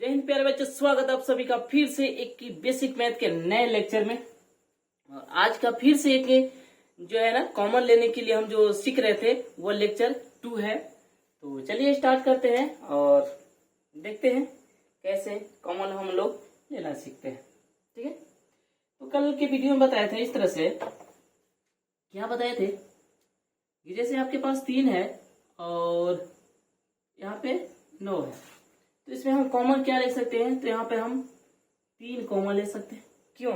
जय हिंद प्यारे बच्चों, स्वागत आप सभी का फिर से एक की बेसिक मैथ के नए लेक्चर में। और आज का फिर से एक जो है ना कॉमन लेने के लिए हम जो सीख रहे थे वो लेक्चर 2 है। तो चलिए स्टार्ट करते हैं और देखते हैं कैसे कॉमन हम लोग लेना सीखते हैं। ठीक है, तो कल के वीडियो में बताए थे इस तरह से, क्या बताए थे कि जैसे आपके पास 3 है और यहाँ पे 9 है, तो इसमें हम कॉमन क्या ले सकते हैं। तो यहाँ पे हम 3 कॉमन ले सकते हैं। क्यों,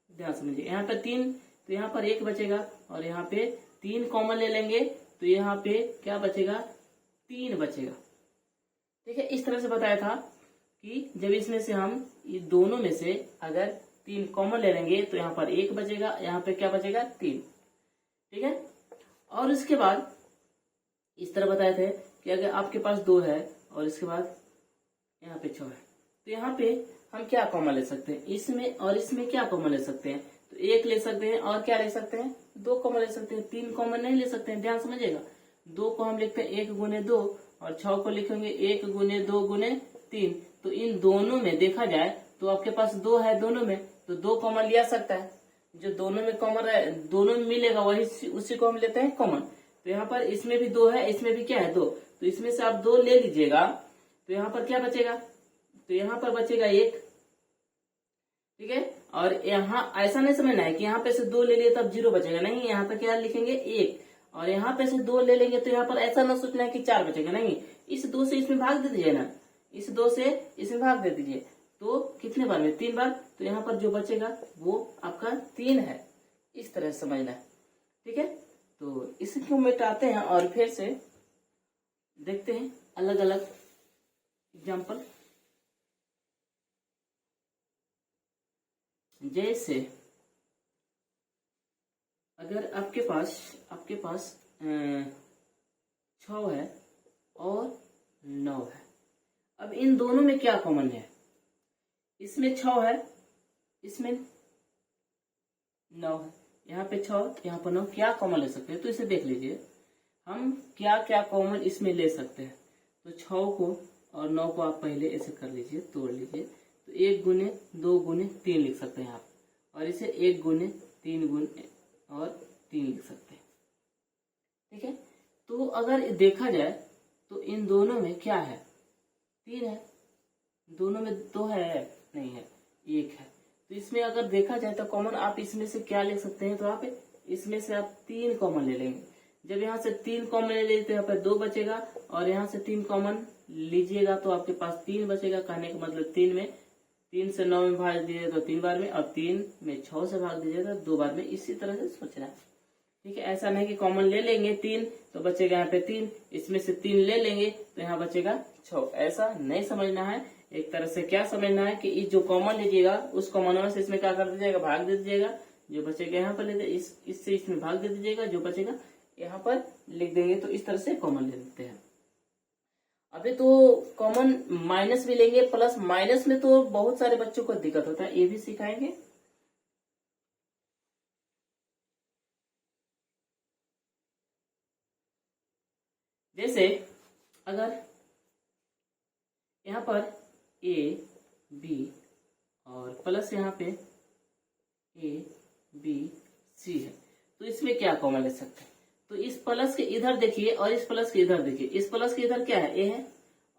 ध्यान समझिए। यहाँ पे 3 तो यहाँ पर 1 बचेगा और यहाँ पे 3 कॉमन ले लेंगे तो यहाँ पे क्या बचेगा, 3 बचेगा। ठीक है, इस तरह से बताया था कि जब इसमें से हम इस दोनों में से अगर 3 कॉमन ले लेंगे तो यहाँ पर 1 बचेगा, यहाँ पे क्या बचेगा, 3। ठीक है, और इसके बाद इस तरह बताए थे कि अगर आपके पास 2 है और इसके बाद यहाँ पे 6 है, तो यहाँ पे हम क्या कॉमन ले सकते हैं, इसमें और इसमें क्या कॉमन ले सकते हैं। तो 1 ले सकते हैं और क्या ले सकते हैं, 2 कॉमन ले सकते हैं। 3 कॉमन नहीं ले सकते हैं, ध्यान समझिएगा। 2 को हम लिखते हैं 1 गुने 2 और 6 को लिखेंगे 1 गुने 2 गुने 3। तो इन दोनों में देखा जाए तो आपके पास 2 है दोनों में, तो 2 कॉमन लिया सकता है। जो दोनों में कॉमन है, दोनों में मिलेगा वही उसी को हम लेते हैं कॉमन। तो यहाँ पर इसमें भी 2 है, इसमें भी क्या है, 2। तो इसमें से आप 2 ले लीजिएगा तो यहाँ पर क्या बचेगा, तो यहाँ पर बचेगा 1। ठीक है, और यहाँ ऐसा नहीं समझना है कि यहाँ पे से 2 ले लिए तब 0 बचेगा, नहीं। यहाँ पर क्या लिखेंगे 1, और यहाँ पे से 2 ले लेंगे तो यहाँ पर ऐसा ना सोचना है कि 4 बचेगा, नहीं। इस 2 से इसमें भाग दे दीजिए ना, इस 2 से इसमें भाग दे दीजिए तो कितने बार में, 3 बार। तो यहाँ पर जो बचेगा वो आपका 3 है। इस तरह से समझना है। ठीक है, तो इसको मिटाते हैं और फिर से देखते हैं अलग अलग एग्जाम्पल। जैसे अगर आपके पास 6 है और 9 है। अब इन दोनों में क्या कॉमन है, इसमें 6 है, इसमें 9 है। यहाँ पे 6, यहाँ पर 9, क्या कॉमन ले सकते हैं। तो इसे देख लीजिए हम क्या क्या कॉमन इसमें ले सकते हैं। तो 6 को और 9 को आप पहले ऐसे कर लीजिए, तोड़ लीजिए। तो 1 गुने 2 गुने 3 लिख सकते हैं आप, और इसे 1 गुने 3 गुने और 3 लिख सकते हैं। ठीक है, तो अगर देखा जाए तो इन दोनों में क्या है, 3 है। दोनों में 2 है, नहीं है, 1 है। तो इसमें अगर देखा जाए तो कॉमन आप इसमें से क्या ले सकते हैं, तो आप इसमें से आप 3 कॉमन ले लेंगे। जब यहाँ से 3 कॉमन ले लेते तो यहाँ पर 2 बचेगा, और यहाँ से 3 कॉमन लीजिएगा तो आपके पास 3 बचेगा। कहने का मतलब 3 से 9 में भाग दीजिए तो 3 बार में, और 3 में 6 से भाग दीजिएगा 2 बार में। इसी तरह से सोचना है। ठीक है, ऐसा नहीं कि कॉमन ले लेंगे 3 तो बचेगा यहाँ पे 3, इसमें से 3 ले लेंगे तो यहाँ बचेगा 6। ऐसा नहीं समझना है। एक तरह से क्या समझना है कि इस जो कॉमन लीजिएगा उस कॉमन से इसमें क्या कर दीजिएगा, भाग दे दीजिएगा। जो बचेगा यहाँ पर ले दीजिए, इससे इसमें भाग दे दीजिएगा, जो बचेगा यहाँ पर लिख देंगे। तो इस तरह से कॉमन ले लेते हैं। अभी तो कॉमन माइनस भी लेंगे, प्लस माइनस में तो बहुत सारे बच्चों को दिक्कत होता है, ये भी सिखाएंगे। जैसे अगर यहाँ पर ए बी और प्लस यहाँ पे ए बी सी है, तो इसमें क्या कॉमन ले सकते हैं। तो इस प्लस के इधर देखिए और इस प्लस के इधर देखिए। इस प्लस के इधर क्या है, ए है,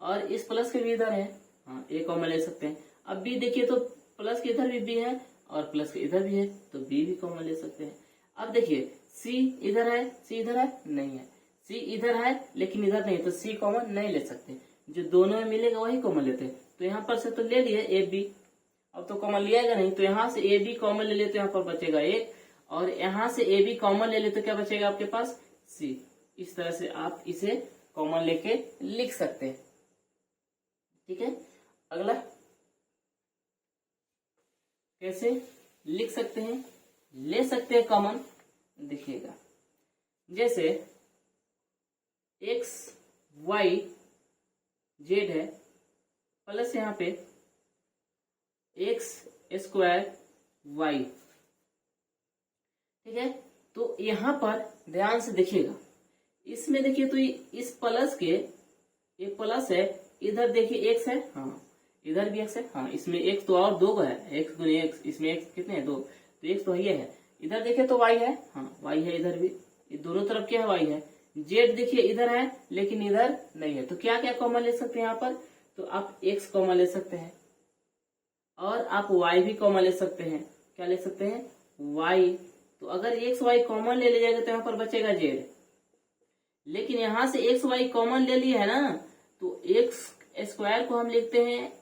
और इस प्लस के भी इधर है, हाँ, ए कॉमन ले सकते हैं। अब बी देखिए तो प्लस के इधर भी बी है और प्लस के इधर भी है, तो बी भी कॉमन ले सकते हैं। अब देखिए सी इधर है, सी इधर है, नहीं है। सी इधर है लेकिन इधर नहीं, तो सी कॉमन नहीं ले सकते। जो दोनों में मिलेगा वही कॉमन लेते हैं। तो यहाँ पर से तो ले लिए ए बी, अब तो कॉमन लिएगा नहीं, तो यहाँ से ए बी कॉमन ले ले तो यहाँ पर बचेगा 1, और यहाँ से ए बी कॉमन ले ले तो क्या बचेगा आपके पास, सी। इस तरह से आप इसे कॉमन लेके लिख सकते हैं। ठीक है, अगला कैसे लिख सकते हैं, ले सकते हैं कॉमन, देखिएगा। जैसे एक्स वाई जेड है, प्लस यहाँ पे एक्स स्क्वायर वाई। ठीक है, तो यहाँ पर ध्यान से देखिएगा, इसमें देखिए तो इस प्लस के, ये प्लस है, इधर देखिए एक्स है, हाँ, इधर भी x है, हाँ इसमें x तो और 2 है, x गुने x, इसमें x कितने हैं 2, तो x तो ये है। इधर देखे तो y है, हाँ y है इधर भी, ये दोनों तरफ क्या है y है। z देखिए इधर है लेकिन इधर नहीं है, तो क्या क्या कॉमन ले सकते हैं यहाँ पर, तो आप x कॉमन ले सकते हैं और आप y भी कॉमन ले सकते हैं। क्या ले सकते हैं, y। तो अगर x y कॉमन ले लीजिएगा तो यहाँ पर बचेगा z, लेकिन यहाँ से x y कॉमन ले लिया है ना, तो x स्क्वायर को हम लिखते हैं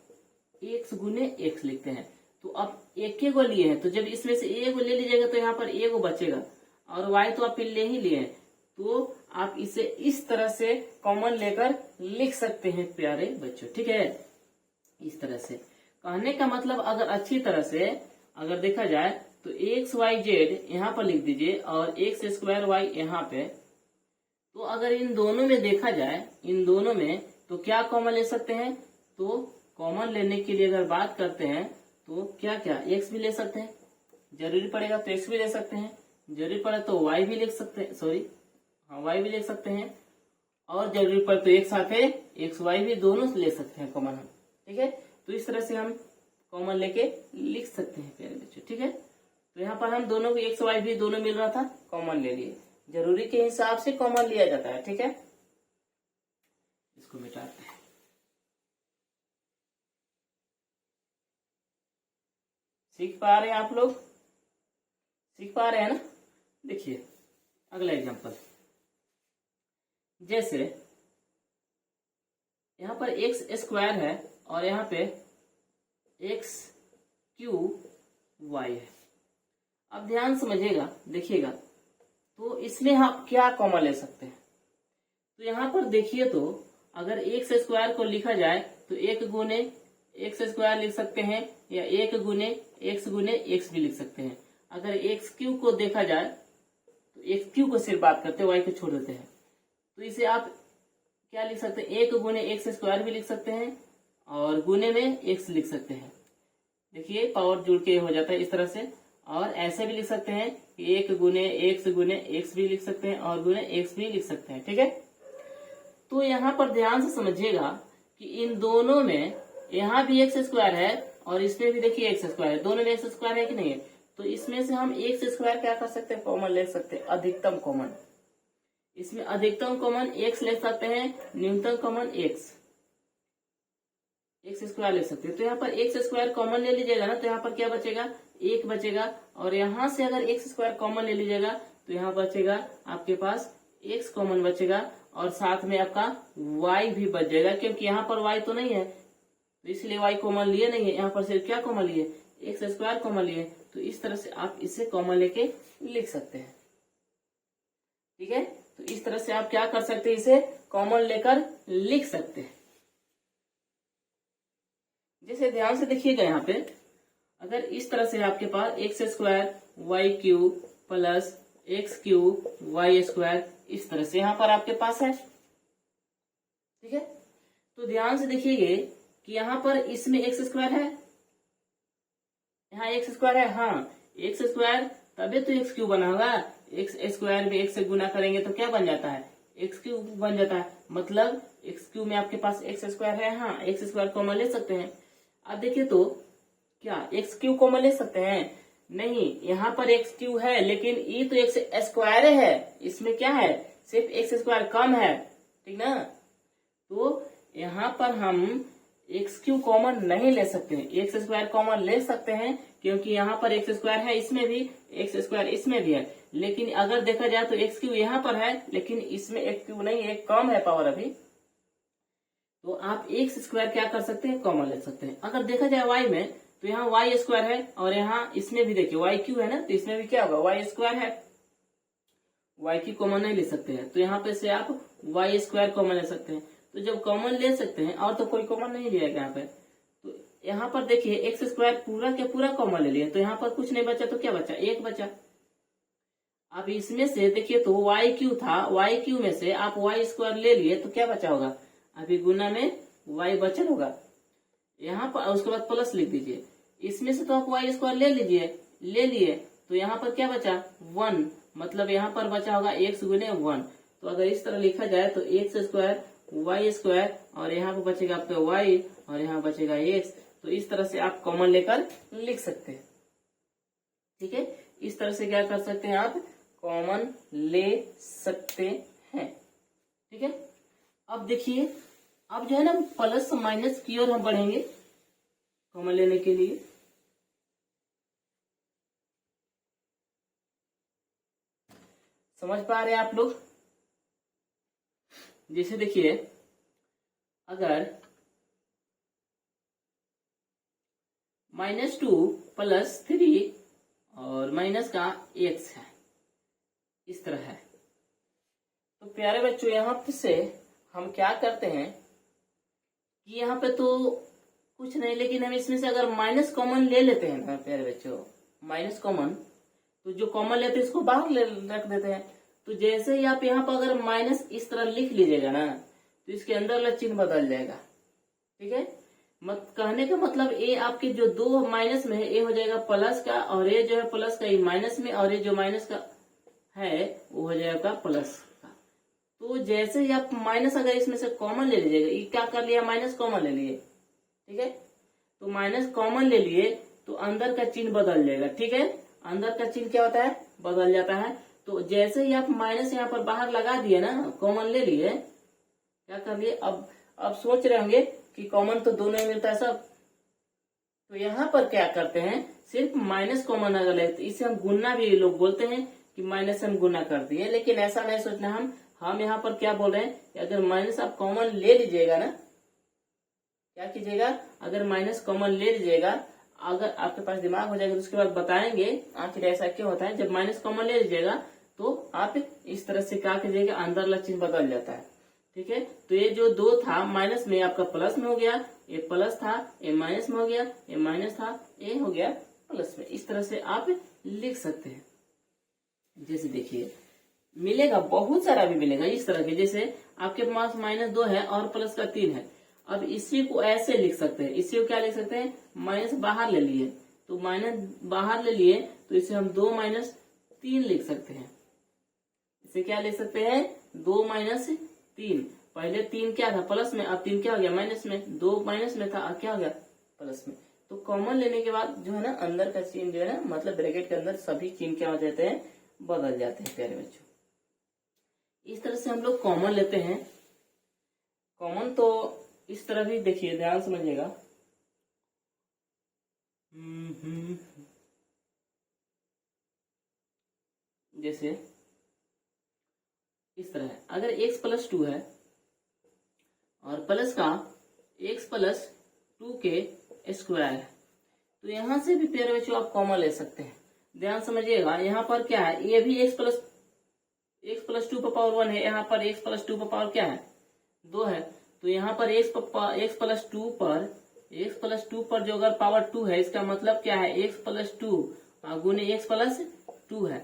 x गुने x लिखते हैं। तो अब एक को लिए हैं, तो जब इसमें से a को ले लीजिएगा तो यहाँ पर a को बचेगा, और y तो आप ले ही लिए हैं, तो आप इसे इस तरह से कॉमन लेकर लिख सकते हैं प्यारे बच्चों, ठीक है। इस तरह से कहने का मतलब अगर अच्छी तरह से अगर देखा जाए तो एक्स वाई जेड यहाँ पर लिख दीजिए और एक्स स्क्वायर वाई यहाँ पे। तो अगर इन दोनों में देखा जाए, इन दोनों में तो क्या कॉमन ले सकते हैं, तो कॉमन लेने के लिए अगर बात करते हैं तो क्या क्या एक्स भी ले सकते हैं, जरूरी पड़ेगा तो एक्स भी ले सकते हैं, जरूरी पड़े तो वाई भी लिख सकते हैं, सॉरी हाँ वाई भी ले सकते हैं, और जरूरी पड़े तो एक साथ है एक्स वाई भी दोनों ले सकते हैं कॉमन हम, ठीक है। तो इस तरह से हम कॉमन लेके लिख सकते हैं प्यारे बच्चों, ठीक है। तो यहाँ पर हम दोनों को एक्स वाई भी दोनों मिल रहा था, कॉमन ले लिए, जरूरी के हिसाब से कॉमन लिया जाता है, ठीक है। इसको मिटाते हैं। सीख पा रहे हैं आप लोग, सीख पा रहे हैं ना। देखिए अगला एग्जांपल, जैसे यहाँ पर एक्स स्क्वायर है और यहाँ पे एक्स क्यूब वाई है। अब ध्यान समझिएगा, देखिएगा तो इसमें हम क्या कॉमन ले सकते हैं। तो यहाँ पर देखिए, तो अगर एक्स स्क्वायर को लिखा जाए तो एक गुने एक्स स्क्वायर लिख सकते हैं, या एक गुने एक्स भी लिख सकते हैं। अगर एक्स क्यू को देखा जाए तो एक्स क्यू को सिर्फ बात करते हैं, वाई को छोड़ देते हैं, तो इसे आप क्या लिख सकते हैं, एक गुने एक्स स्क्वायर भी लिख सकते हैं और गुने में एक्स लिख सकते हैं। देखिए पावर जुड़ के हो जाता है इस तरह से, और ऐसे भी लिख सकते हैं कि एक गुने एक्स भी लिख सकते हैं और गुने एक्स भी लिख सकते हैं, ठीक है। तो यहाँ पर ध्यान से समझिएगा कि इन दोनों में यहाँ भी एक्स स्क्वायर है और इसमें भी देखिए एक्स स्क्वायर है, दोनों में एक्स स्क्वायर है कि नहीं है। तो इसमें से हम एक्स स्क्वायर क्या कर सकते हैं, कॉमन ले सकते हैं, अधिकतम कॉमन। इसमें अधिकतम कॉमन एक्स ले सकते हैं, न्यूनतम कॉमन एक्स स्क्वायर ले सकते हैं। तो यहाँ पर एक्स स्क्वायर कॉमन ले लीजिएगा ना, तो यहाँ पर क्या बचेगा, एक बचेगा, और यहाँ से अगर एक्स स्क्वायर कॉमन ले लीजिएगा तो यहाँ बचेगा आपके पास एक्स कॉमन बचेगा, और साथ में आपका वाई भी बच जाएगा, क्योंकि यहाँ पर वाई तो नहीं है तो इसलिए वाई कॉमन लिए नहीं है, यहाँ पर सिर्फ क्या कॉमन लिए, एक्स स्क्वायर कॉमन लिए। तो इस तरह से आप इसे कॉमन लेके लिख सकते हैं, ठीक है। तो इस तरह से आप क्या कर सकते हैं, इसे कॉमन लेकर लिख सकते हैं। जैसे ध्यान से देखिएगा यहाँ पे, अगर इस तरह से आपके पास x square y cube plus x cube y square, इस तरह से यहाँ पर आपके पास है, ठीक है। तो ध्यान से देखिए कि यहाँ पर इसमें एक्स स्क्वायर है, यहाँ एक्स स्क्वायर है, हाँ एक्स स्क्वायर तभी तो एक्स क्यूब बना होगा, एक्स स्क्वायर में एक्स से गुना करेंगे तो क्या बन जाता है, एक्स क्यूब बन जाता है। मतलब एक्स क्यूब में आपके पास एक्स स्क्वायर है, हाँ एक्स स्क्वायर कॉमन ले सकते हैं। अब देखिए तो क्या एक्स क्यूब कॉमन ले सकते हैं, नहीं, यहाँ पर एक्स क्यूब है लेकिन ये तो एक्स स्क्वायर है, इसमें क्या है, सिर्फ एक्स स्क्वायर कम है, ठीक ना। तो यहाँ पर हम एक्स क्यूब कॉमन नहीं ले सकते हैं, एक्स स्क्वायर कॉमन ले सकते हैं, क्योंकि यहाँ पर एक्स स्क्वायर है, इसमें भी एक्स स्क्वायर इसमें भी है। लेकिन अगर देखा जाए तो एक्स क्यूब यहाँ पर है लेकिन इसमें एक्स क्यूब नहीं है, कम है पावर अभी, तो आप एक्स स्क्वायर क्या कर सकते हैं, कॉमन ले सकते हैं। अगर देखा जाए वाई में तो यहाँ वाई स्क्वायर है और यहाँ इसमें भी देखिए वाई क्यू है ना, तो इसमें भी क्या होगा, वाई स्क्वायर है, वाई की कॉमन नहीं ले सकते हैं, तो यहाँ पे से आप वाई स्क्वायर कॉमन ले सकते हैं। तो जब कॉमन ले सकते हैं और तो कोई कॉमन नहीं लिएगा यहाँ पे, तो यहाँ पर देखिए एक्स स्क्वायर पूरा के पूरा कॉमन ले लिया, तो यहाँ पर कुछ नहीं बचा, तो क्या बचा, एक बचा। अब इसमें से देखिए तो वाई क्यू था, वाई क्यू में से आप वाई स्क्वायर ले लिए तो क्या बचा होगा, अभी गुना में वाई बचल होगा, यहाँ पर उसके बाद प्लस लिख दीजिए। इसमें से तो आप वाई स्क्वायर ले लिए तो यहाँ पर क्या बचा, 1, मतलब यहाँ पर बचा होगा एक्स गुने 1। तो अगर इस तरह लिखा जाए तो एक्स स्क्वायर वाई स्क्वायर और यहाँ पे बचेगा आपका वाई और यहाँ बचेगा एक्स। तो इस तरह से आप कॉमन लेकर लिख सकते हैं। ठीक है, इस तरह से क्या कर सकते हैं, आप कॉमन ले सकते हैं। ठीक है, अब देखिए, अब जो है ना प्लस माइनस की ओर हम बढ़ेंगे कॉमन लेने के लिए। समझ पा रहे हैं आप लोग? जैसे देखिए, अगर -2 + 3 और माइनस का x है, इस तरह है, तो प्यारे बच्चों यहाँ से हम क्या करते हैं कि यहाँ पे तो कुछ नहीं, लेकिन हम इसमें से अगर माइनस कॉमन ले लेते हैं ना प्यारे बच्चों, माइनस कॉमन, तो जो कॉमन लेते हैं इसको बाहर रख देते हैं। तो जैसे ही आप यहाँ पर अगर माइनस इस तरह लिख लीजिएगा ना, तो इसके अंदर वाला चिन्ह बदल जाएगा। ठीक है, कहने का मतलब ये आपके जो दो माइनस में है ये हो जाएगा प्लस का, और ये जो है प्लस का ये माइनस में, और ये जो माइनस का है वो हो जाएगा प्लस का। तो जैसे ही आप माइनस अगर इसमें से कॉमन ले लीजिएगा, ये क्या कर लिया, माइनस कॉमन ले लिए। ठीक है, तो माइनस कॉमन ले लिए तो अंदर का चिन्ह बदल जाएगा। ठीक है, अंदर का चिन्ह क्या होता है, बदल जाता है। तो जैसे ही आप माइनस यहाँ पर बाहर लगा दिए ना, कॉमन ले लिए, क्या कर लिए, अब सोच रहे होंगे कि कॉमन तो दोनों ही मिलता है सब, तो यहाँ पर क्या करते हैं, सिर्फ माइनस कॉमन अगर ले तो इसे हम गुना भी लोग बोलते हैं कि माइनस से हम गुना कर दिए, लेकिन ऐसा नहीं सोचना। हम यहाँ पर क्या बोल रहे हैं कि अगर माइनस आप कॉमन ले लीजिएगा ना, क्या कीजिएगा, अगर माइनस कॉमन ले लीजिएगा, अगर आपके पास दिमाग हो जाएगा तो उसके बाद बताएंगे आखिर ऐसा क्यों होता है। जब माइनस कॉमन ले लीजिएगा तो आप इस तरह से क्या कीजिएगा, अंदर वाला चिन्ह बदल जाता है। ठीक है, तो ये जो दो था माइनस में आपका प्लस में हो गया, ये प्लस था ये माइनस में हो गया, ये माइनस था ये हो गया प्लस में। इस तरह से आप लिख सकते हैं। जैसे देखिए, मिलेगा बहुत सारा भी मिलेगा इस तरह के, जैसे आपके पास -2 है और प्लस का 3 है। अब इसी को ऐसे लिख सकते हैं, इसी को क्या लिख सकते हैं, माइनस बाहर ले लिए, तो माइनस बाहर ले लिए तो इसे हम 2 - 3 लिख सकते हैं। इसे क्या लिख सकते हैं, 2 - 3। पहले 3 क्या था, प्लस में, अब 3 क्या हो गया, माइनस में। 2 माइनस में था, अब क्या हो गया, प्लस में। तो कॉमन लेने के बाद जो है ना अंदर का चिन्ह जो है ना, मतलब ब्रैकेट के अंदर सभी चिन्ह क्या हो जाते हैं, बदल जाते हैं प्यारे बच्चों। इस तरह से हम लोग कॉमन लेते हैं। कॉमन तो इस तरह भी देखिए, ध्यान समझिएगा। जैसे इस तरह है, अगर x + 2 है और प्लस का x + 2 के स्क्वायर है, तो यहां से भी प्यारे बच्चों आप कॉमन ले सकते हैं। ध्यान समझिएगा, यहाँ पर क्या है, ये भी x + 2 पर पावर 1 है, यहाँ पर x + 2 पर पावर क्या है, 2 है। तो यहाँ पर x + 2 पर जो अगर पावर 2 है, इसका मतलब क्या है, x + 2 गुने x + 2 है।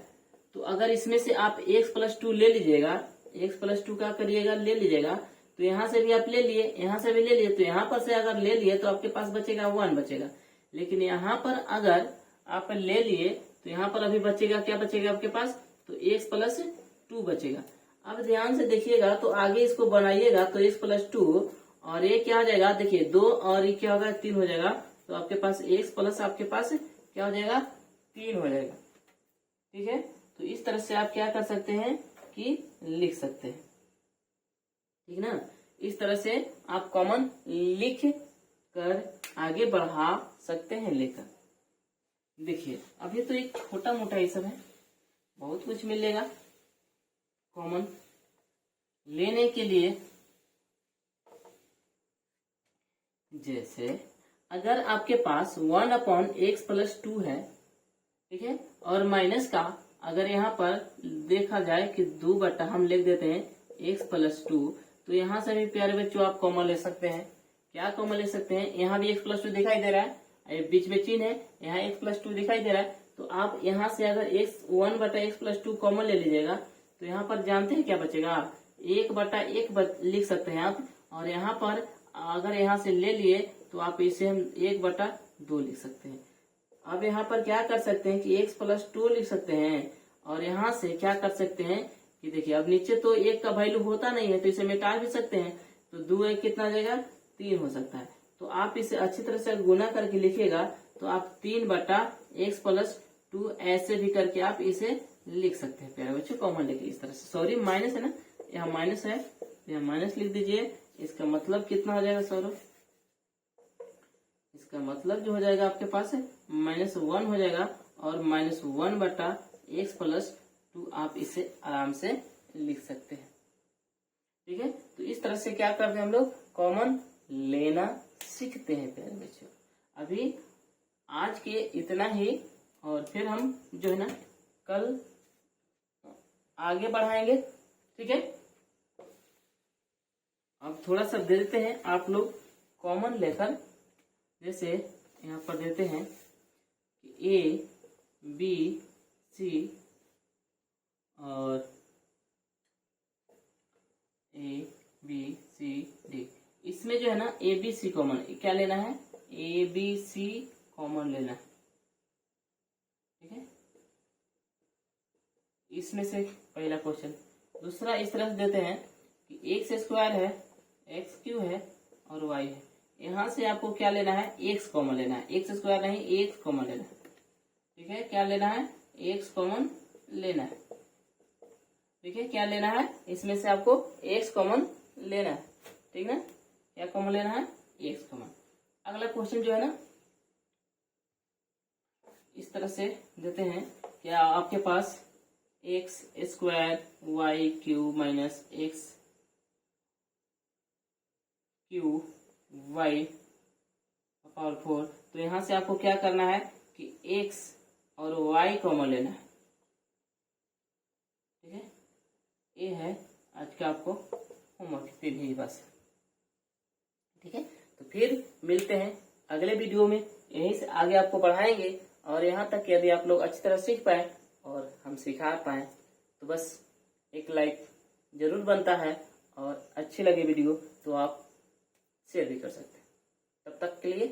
तो अगर इसमें से आप x + 2 ले लीजिएगा, x + 2 क्या करिएगा, ले लीजिएगा, तो यहाँ से भी आप ले लिए, यहाँ से भी ले लिए, तो यहाँ पर से अगर ले लिए तो आपके पास बचेगा 1 बचेगा। लेकिन यहाँ पर अगर आप ले लिए तो यहाँ पर अभी बचेगा, क्या बचेगा आपके पास, तो x + 2 बचेगा। अब ध्यान से देखिएगा, तो आगे इसको बनाइएगा तो x + 2 और ये क्या हो जाएगा, देखिए 2 और ये क्या होगा, 3 हो जाएगा। तो आपके पास x प्लस आपके पास क्या हो जाएगा, 3 हो जाएगा। ठीक है, तो इस तरह से आप क्या कर सकते हैं कि लिख सकते हैं। ठीक ना, इस तरह से आप कॉमन लिख कर आगे बढ़ा सकते हैं लेकर। देखिए, अभी तो एक छोटा मोटा ही सब है, बहुत कुछ मिलेगा कॉमन लेने के लिए। जैसे अगर आपके पास 1/x + 2 है, ठीक है, और माइनस का अगर यहाँ पर देखा जाए कि 2 बटा हम लिख देते हैं x + 2, तो यहाँ से भी प्यारे बच्चों आप कॉमन ले सकते हैं। क्या कॉमन ले सकते हैं, यहाँ भी x + 2 दिखाई दे रहा है, बीच में चिन्ह है, यहाँ x + 2 दिखाई दे रहा है। तो आप यहाँ से अगर 1/x + 2 कॉमन ले लीजिएगा तो यहाँ पर जानते हैं क्या बचेगा, 1/1 लिख सकते हैं आप। और यहाँ पर अगर यहाँ से ले लिए तो आप इसे हम 1/2 लिख सकते हैं। अब यहाँ पर क्या कर सकते हैं कि x + 2 लिख सकते हैं, और यहाँ से क्या कर सकते हैं कि देखिए अब नीचे तो 1 का वैल्यू होता नहीं है तो इसे मिटा भी सकते हैं। तो 2 एक कितना आ जाएगा, 3 हो सकता है। तो आप इसे अच्छी तरह से गुना करके लिखिएगा तो आप 3/x + 2 ऐसे भी करके आप इसे लिख सकते हैं प्यारे बच्चों, कॉमन लेके इस तरह से। सॉरी माइनस है ना, यहाँ माइनस है, यहाँ माइनस लिख दीजिए। इसका मतलब कितना हो जाएगा सौरभ, इसका मतलब जो हो जाएगा आपके पास है -1 हो जाएगा, और -1/x + 2 आप इसे आराम से लिख सकते हैं। ठीक है, तो इस तरह से क्या करते हैं हम लोग, कॉमन लेना सीखते हैं प्यारे बच्चों। अभी आज के इतना ही, और फिर हम जो है ना कल आगे बढ़ाएंगे। ठीक है, अब थोड़ा सा दे देते हैं आप लोग कॉमन लेकर, जैसे यहाँ पर देते हैं कि A B C और A B C D, इसमें जो है ना A B C कॉमन, क्या लेना है, A B C कॉमन लेना है। ठीक है, इसमें से पहला क्वेश्चन। दूसरा इस तरह से देते हैं कि x² है, x³ है और y है। यहाँ से आपको क्या लेना है, x कॉमन लेना है, x² नहीं x कॉमन लेना है। ठीक है, क्या लेना है, x कॉमन लेना है। ठीक है, क्या लेना है, इसमें से आपको x कॉमन लेना है। ठीक है, क्या कॉमन लेना है, x कॉमन। अगला क्वेश्चन जो है ना इस तरह से देते हैं कि आपके पास x² y³ - x³ y power 4। तो यहां से आपको क्या करना है कि x और y कॉमन लेना है। ठीक है, ये है आज का आपको होमवर्क, 3 ही बस। ठीक है, तो फिर मिलते हैं अगले वीडियो में, यहीं से आगे आपको बढ़ाएंगे। और यहाँ तक यदि आप लोग अच्छी तरह सीख पाए और हम सिखा पाए तो बस एक लाइक जरूर बनता है, और अच्छी लगे वीडियो तो आप शेयर भी कर सकते हैं। तब तक के लिए